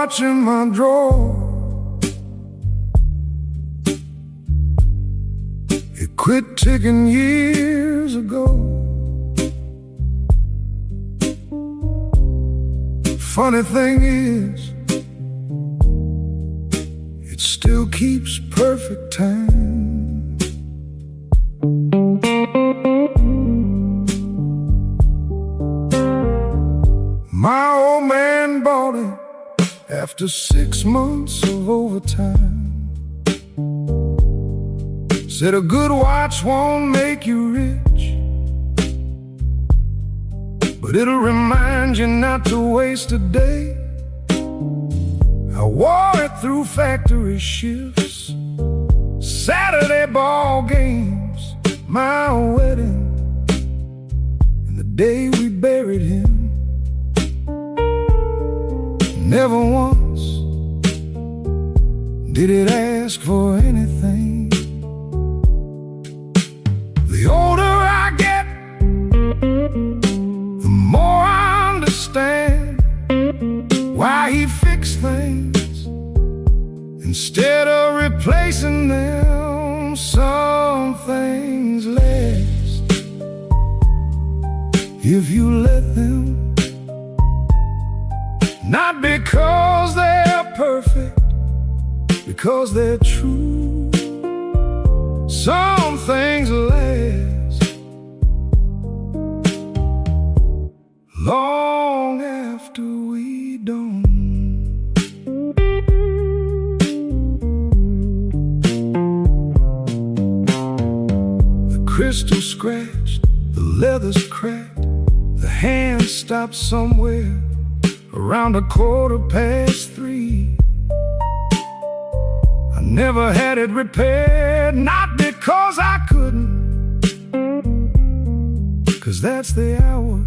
watch in my drawer. It quit ticking years ago. Funny thing is, it still keeps perfect time. My old man bought it after 6 months of overtime. Said a good watch won't make you rich, but it'll remind you not to waste a day. I wore it through factory shifts, Saturday ball games, my wedding, and the day we buried him. Never once did it ask for anything. The older I get, the more I understand why he fixed things instead of replacing them. Some things last if you let them. Not because they're perfect, because they're true. Some things last long after we don't. The crystal scratched, the leather's cracked, the hand stopped somewhere around 3:15. I never had it repaired, not because I couldn't, 'cause that's the hour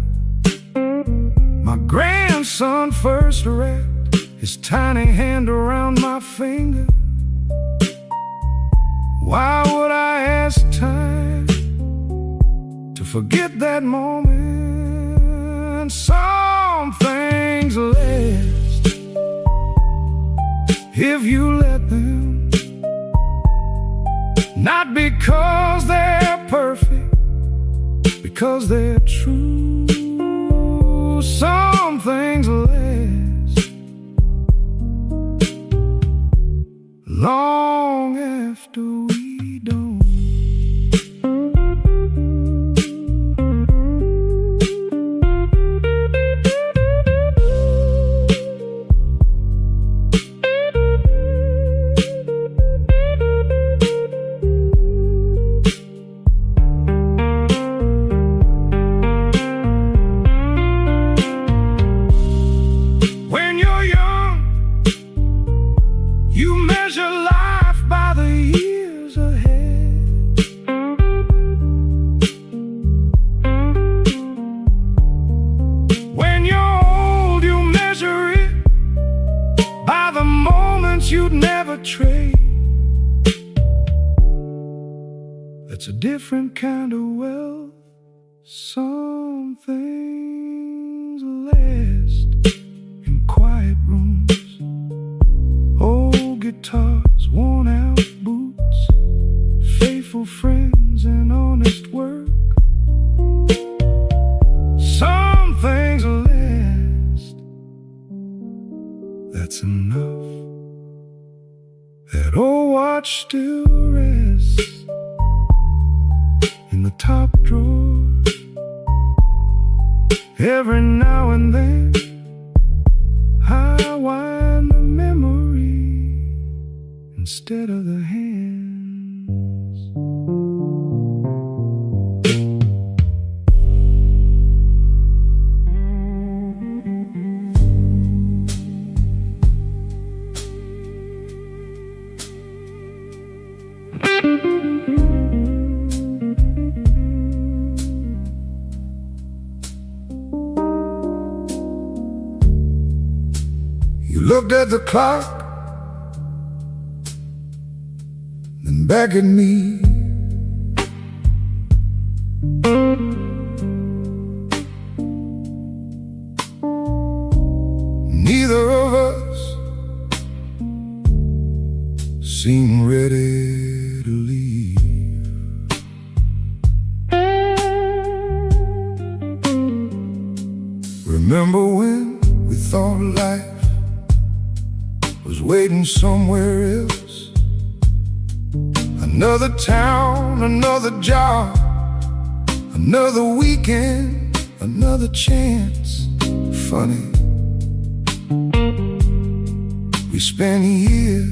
my grandson first wrapped his tiny hand around my finger. Why would I ask time to forget that moment? Some things last if you let them. Not because they're perfect, because they're true. Some things last long after we don't. You'd never trade. That's a different kind of wealth. Some things last in quiet rooms, old guitars, worn out boots, faithful friends and honest work. Some things last. That's enough. That old watch still rests in the top drawer. Every now and then I wind the memory instead of the hands. You looked at the clock, then back at me. Neither of us seemed ready to leave. Remember when we thought life was waiting somewhere else? Another town, another job, another weekend, another chance. Funny, we spent years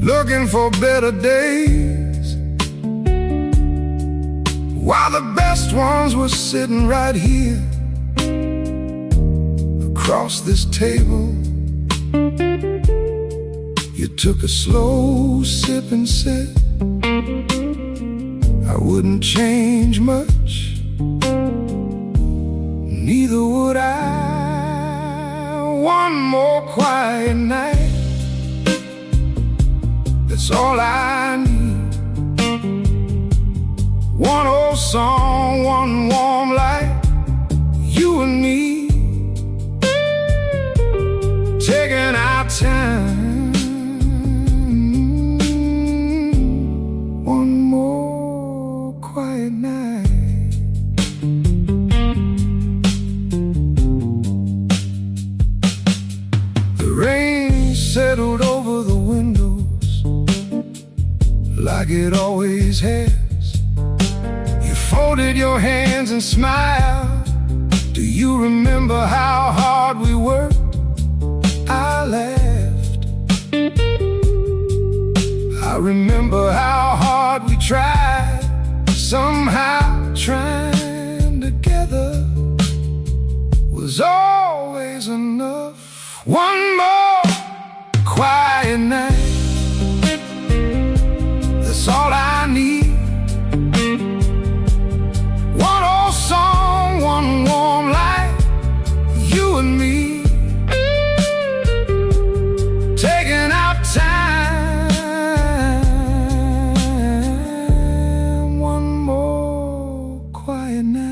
looking for better days, while the best ones were sitting right here across this table. You took a slow sip and said, I wouldn't change much, neither would I. One more quiet night, that's all I need. One old song, one warm light, you and me, taking our time. One more quiet night. The rain settled over the windows like it always has. You folded your hands and smiled. Do you remember how hard we worked? I laughed. I remember how hard we tried. Somehow trying together was always enough. One more quiet night, that's all I need. One old song, one warm light, you and me, taking our time. One more quiet night.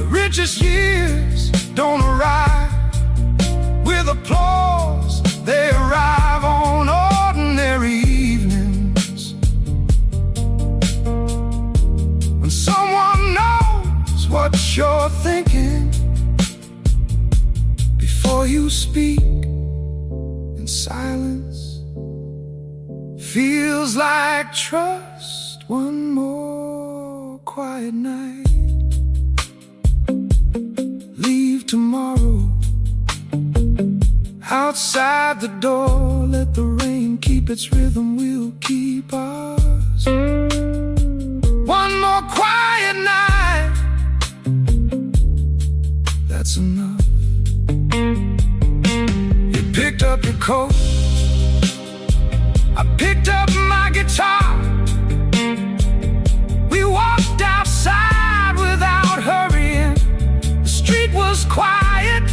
Richest years don't arrive with applause, they arrive on ordinary evenings. When someone knows what you're thinking before you speak, in silence feels like trust. One more quiet night. Leave tomorrow outside the door. Let the rain keep its rhythm, we'll keep ours. One more quiet night, that's enough. You picked up your coat, I picked up my guitar. We walked outside without hurrying. The street was quiet,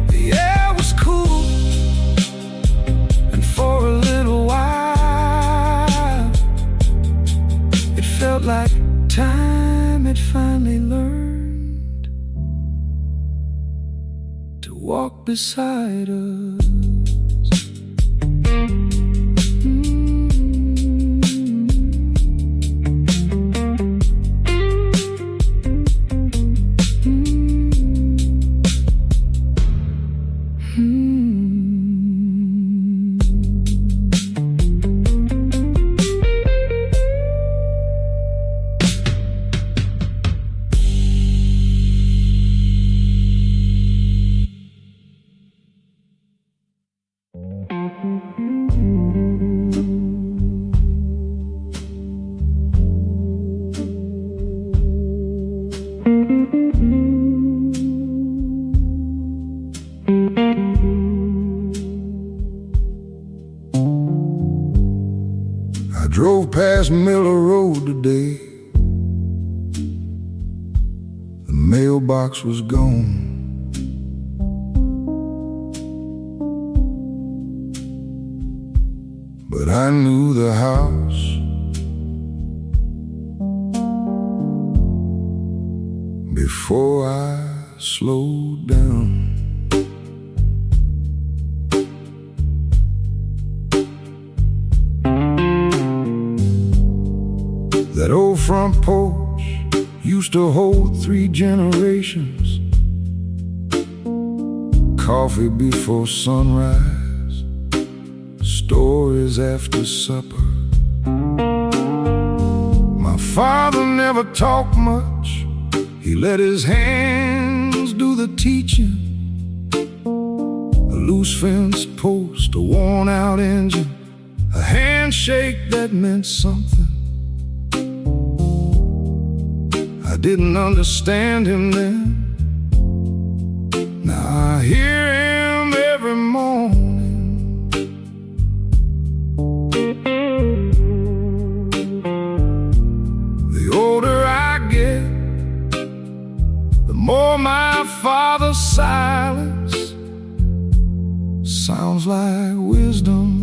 the air was cool, and for a little while it felt like time had finally learned to walk beside us. I drove past Miller Road today. The mailbox was gone. But I knew the house. Before I slowed down. That old front porch used to hold 3 generations. Coffee before sunrise, stories after supper. My father never talked much. He let his hands do the teaching. A loose fence post, a worn-out engine, a handshake that meant something. I didn't understand him then. Now I hear him every morning. The older I get, the more my father's silence sounds like wisdom.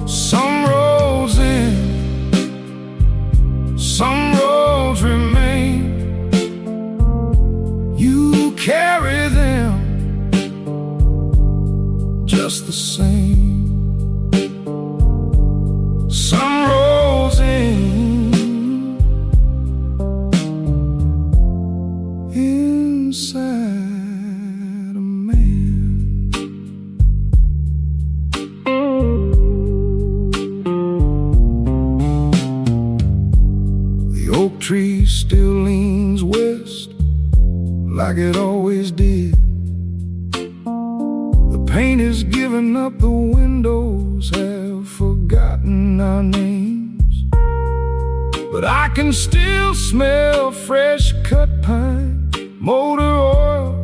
Some roads end, some roads remain. You carry them just the same. Some roads end inside a man. The oak tree still leans west like it always did. The paint is giving up, the windows have forgotten our names. But I can still smell fresh cut pine, motor oil,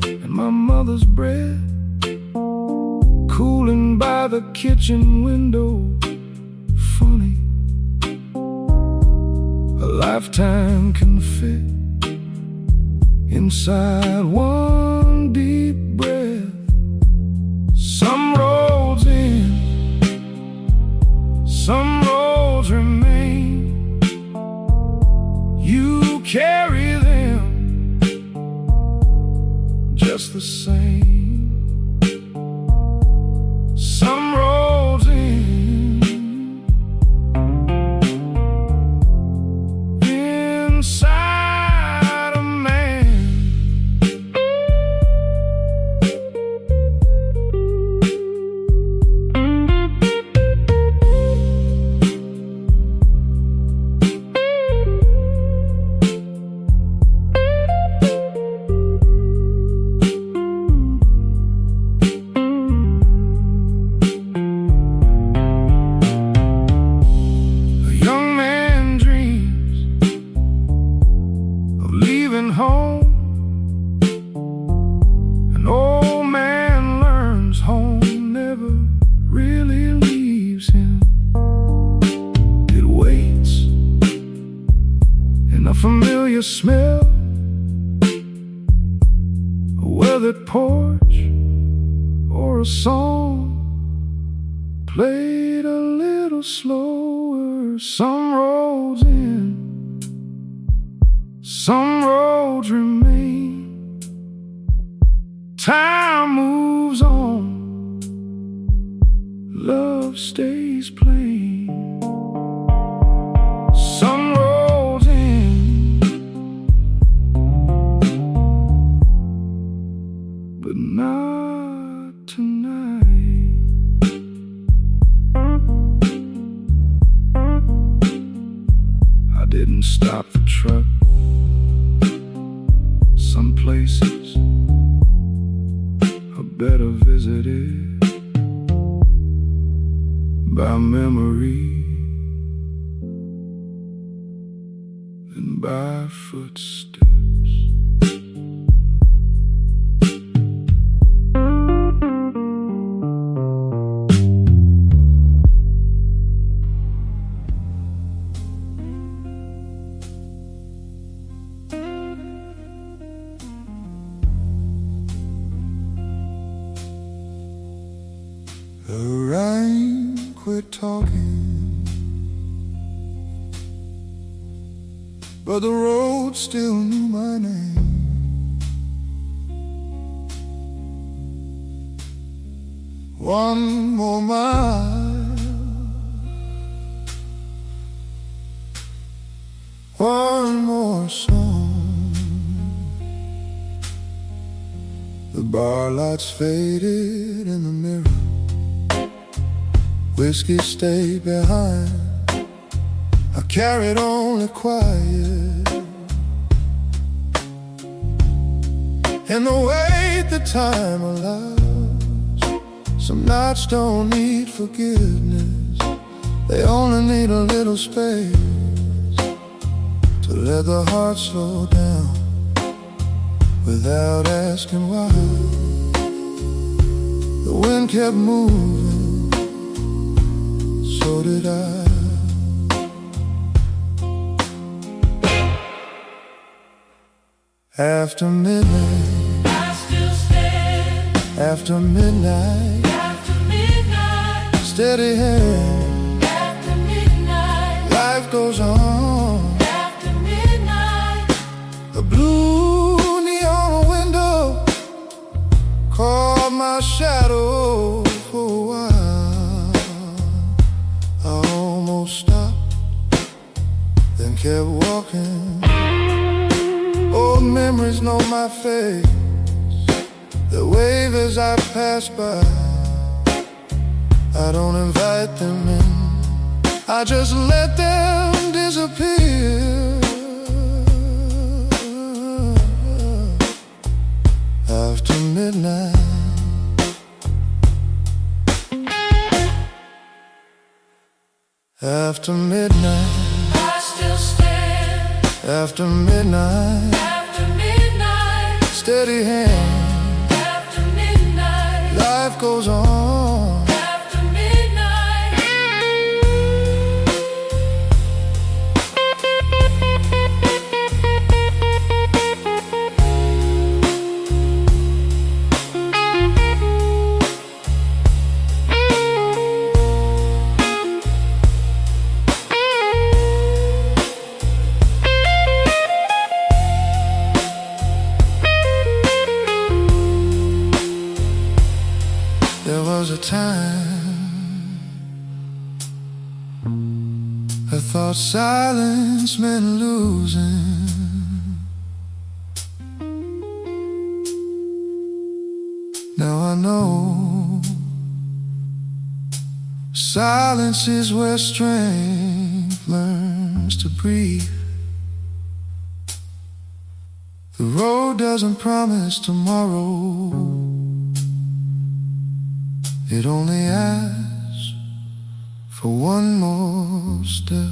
and my mother's bread cooling by the kitchen window. Funny, a lifetime can fit inside one deep breath. Some roads end, some roads remain. You carry them just the same. Some roads end inside a man. Home, an old man learns home never really leaves him. It waits in a familiar smell, a weathered porch, or a song played a little slower. Some roads end, some roads remain. Time moves on, love stays plain. Some roads end, but not tonight. I didn't stop the truck. Some places are better visited by memory than by footsteps. The rain quit talking, but the road still knew my name. One more mile, one more song. The bar lights faded in the mirror. Whiskey stayed behind. I carried on the quiet, and the weight that time allows. Some nights don't need forgiveness, they only need a little space to let the heart slow down without asking why. The wind kept moving, so did I. After midnight, I still stand. After midnight, steady hand. After midnight, life goes on. After midnight, the blue neon window caught my shadow for a while. I almost stopped, then kept walking. Old memories know my face, they wave as I pass by. I don't invite them in, I just let them disappear. After midnight, after midnight, I still stand. After midnight, steady hand. After midnight, life goes on. After midnight, there was a time I thought silence meant losing. Now I know silence is where strength learns to breathe. The road doesn't promise tomorrow, it only asks for one more step.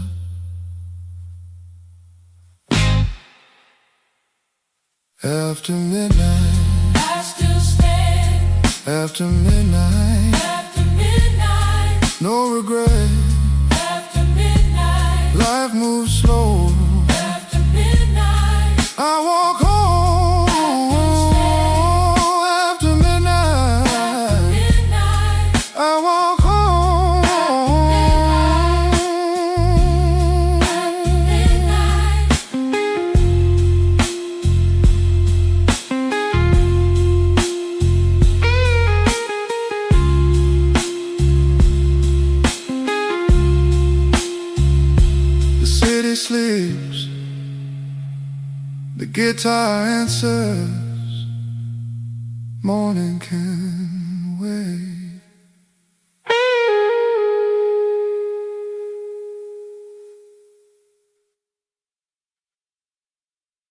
After midnight, I still stand. After midnight, no regret. After midnight, life moves slow. After midnight, I walk home. Sleeps, the guitar answers, morning can wait.